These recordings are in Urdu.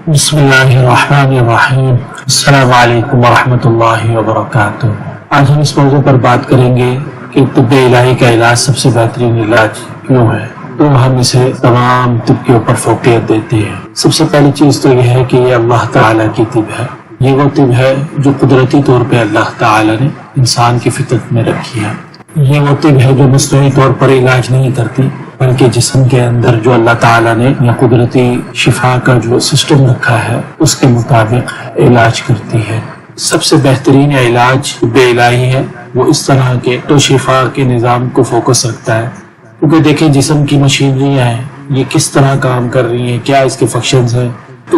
بسم اللہ الرحمن الرحیم، السلام علیکم ورحمۃ اللہ وبرکاتہ۔ آج ہم اس موضوع پر بات کریں گے کہ طب الہی کا علاج سب سے بہترین علاج کیوں ہے، تو ہم اسے تمام طب کے اوپر فوقیت دیتے ہیں۔ سب سے پہلی چیز تو یہ ہے کہ یہ اللہ تعالیٰ کی طب ہے۔ یہ وہ طب ہے جو قدرتی طور پہ اللہ تعالیٰ نے انسان کی فطرت میں رکھی ہے۔ یہ وہ طب ہے جو مصنوعی طور پر علاج نہیں کرتی، بلکہ جسم کے اندر جو اللہ تعالیٰ نے یا قدرتی شفا کا جو سسٹم رکھا ہے اس کے مطابق علاج کرتی ہے۔ سب سے بہترین علاج طب الہی ہے، وہ اس طرح کے تو شفا کے نظام کو فوکس رکھتا ہے، کیونکہ دیکھیں جسم کی مشینریاں ہیں، یہ کس طرح کام کر رہی ہیں، کیا اس کے فنکشنز ہیں۔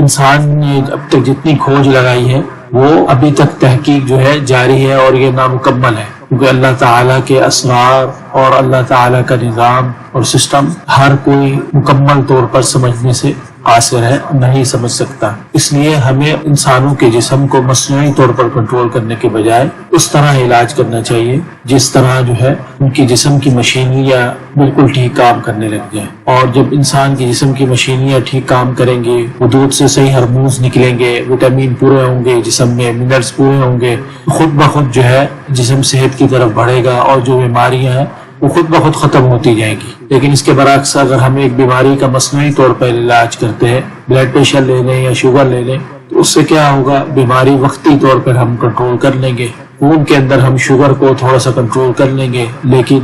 انسان نے اب تک جتنی کھوج لگائی ہے وہ ابھی تک تحقیق جو ہے جاری ہے اور یہ نامکمل ہے، کیونکہ اللہ تعالیٰ کے اسرار اور اللہ تعالیٰ کا نظام اور سسٹم ہر کوئی مکمل طور پر سمجھنے سے قاصر ہے، نہیں سمجھ سکتا۔ اس لیے ہمیں انسانوں کے جسم کو مصنوعی طور پر کنٹرول کرنے کے بجائے اس طرح علاج کرنا چاہیے جس طرح جو ہے ان کی جسم کی مشینریاں بالکل ٹھیک کام کرنے لگ جائیں۔ اور جب انسان کی جسم کی مشینریاں ٹھیک کام کریں گے، وجود سے صحیح ہارمونز نکلیں گے، وٹامن پورے ہوں گے، جسم میں منرلز پورے ہوں گے، خود بخود جو ہے جسم صحت کی طرف بڑھے گا اور جو بیماریاں ہیں وہ خود بخود ختم ہوتی جائیں گی۔ لیکن اس کے برعکس اگر ہم ایک بیماری کا مصنوعی طور پر علاج کرتے ہیں، بلڈ پریشر لے لیں یا شوگر لے لیں، تو اس سے کیا ہوگا، بیماری وقتی طور پر ہم کنٹرول کر لیں گے، خون کے اندر ہم شوگر کو تھوڑا سا کنٹرول کر لیں گے، لیکن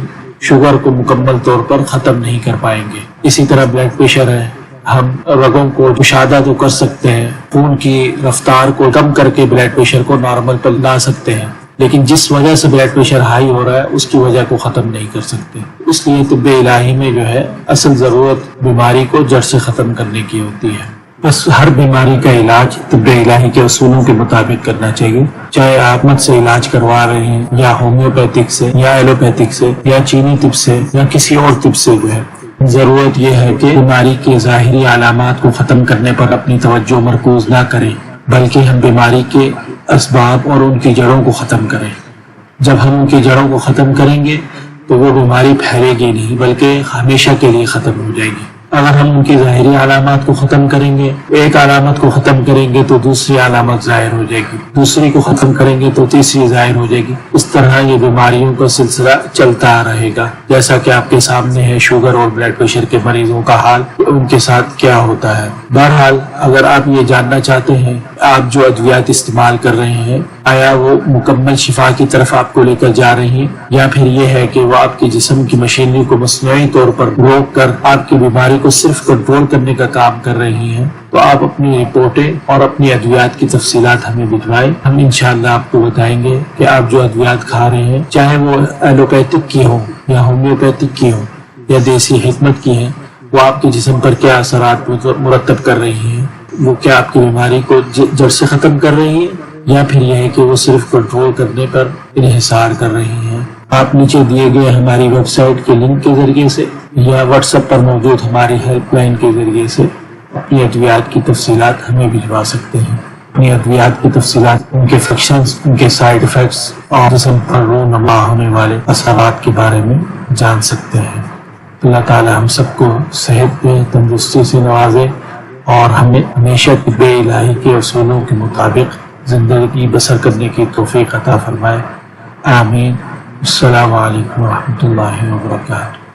شوگر کو مکمل طور پر ختم نہیں کر پائیں گے۔ اسی طرح بلڈ پریشر ہے، ہم رگوں کو مشاہدہ تو کر سکتے ہیں، خون کی رفتار کو کم کر کے بلڈ پریشر کو نارمل پر لا سکتے ہیں، لیکن جس وجہ سے بلڈ پریشر ہائی ہو رہا ہے اس کی وجہ کو ختم نہیں کر سکتے۔ اس لیے طب الہی میں جو ہے اصل ضرورت بیماری کو جڑ سے ختم کرنے کی ہوتی ہے۔ بس ہر بیماری کا علاج طب الہی کے اصولوں کے مطابق کرنا چاہیے، چاہے آپ مت سے علاج کروا رہے ہیں یا ہومیوپیتھک سے یا ایلوپیتھک سے یا چینی طب سے یا کسی اور طب سے، جو ہے ضرورت یہ ہے کہ بیماری کے ظاہری علامات کو ختم کرنے پر اپنی توجہ مرکوز نہ کریں، بلکہ ہم بیماری کے اسباب اور ان کی جڑوں کو ختم کریں۔ جب ہم ان کی جڑوں کو ختم کریں گے تو وہ بیماری پھیلے گی نہیں، بلکہ ہمیشہ کے لیے ختم ہو جائے گی۔ اگر ہم ان کی ظاہری علامات کو ختم کریں گے، ایک علامت کو ختم کریں گے تو دوسری علامت ظاہر ہو جائے گی، دوسری کو ختم کریں گے تو تیسری ظاہر ہو جائے گی۔ اس طرح یہ بیماریوں کا سلسلہ چلتا رہے گا، جیسا کہ آپ کے سامنے ہے شوگر اور بلڈ پریشر کے مریضوں کا حال، ان کے ساتھ کیا ہوتا ہے۔ بہرحال اگر آپ یہ جاننا چاہتے ہیں آپ جو ادویات استعمال کر رہے ہیں آیا وہ مکمل شفا کی طرف آپ کو لے کر جا رہی ہیں، یا پھر یہ ہے کہ وہ آپ کے جسم کی مشینری کو مصنوعی طور پر روک کر آپ کی بیماری کو صرف کنٹرول کرنے کا کام کر رہی ہیں، تو آپ اپنی رپورٹیں اور اپنی ادویات کی تفصیلات ہمیں بھجوائیں۔ ہم انشاءاللہ آپ کو بتائیں گے کہ آپ جو ادویات کھا رہے ہیں، چاہے وہ ایلوپیتھک کی ہوں یا ہومیوپیتھک کی ہوں یا دیسی حکمت کی ہیں، وہ آپ کے جسم پر کیا اثرات مرتب کر رہی ہیں، وہ کیا آپ کی بیماری کو جڑ سے ختم کر رہی ہیں یا پھر یہ ہے کہ وہ صرف کنٹرول کرنے پر انحصار کر رہی ہیں۔ آپ نیچے دیے گئے ہماری ویب سائٹ کے لنک کے ذریعے سے یا واٹس ایپ پر موجود ہماری ہیلپ لائن کے ذریعے سے اپنی ادویات کی تفصیلات ہمیں بھجوا سکتے ہیں۔ اپنی ادویات کی تفصیلات، ان کے فنکشنز، ان کے سائیڈ ایفیکٹس اور جسم پر رونما ہونے والے اثرات کے بارے میں جان سکتے ہیں۔ اللہ تعالی ہم سب کو صحت پہ تندرستی سے نوازے اور ہمیں ہمیشہ طب الہی کے اصولوں کے مطابق زندگی بسر کرنے کی توفیق عطا فرمائے۔ آمین۔ السلام علیکم ورحمۃ اللہ وبرکاتہ۔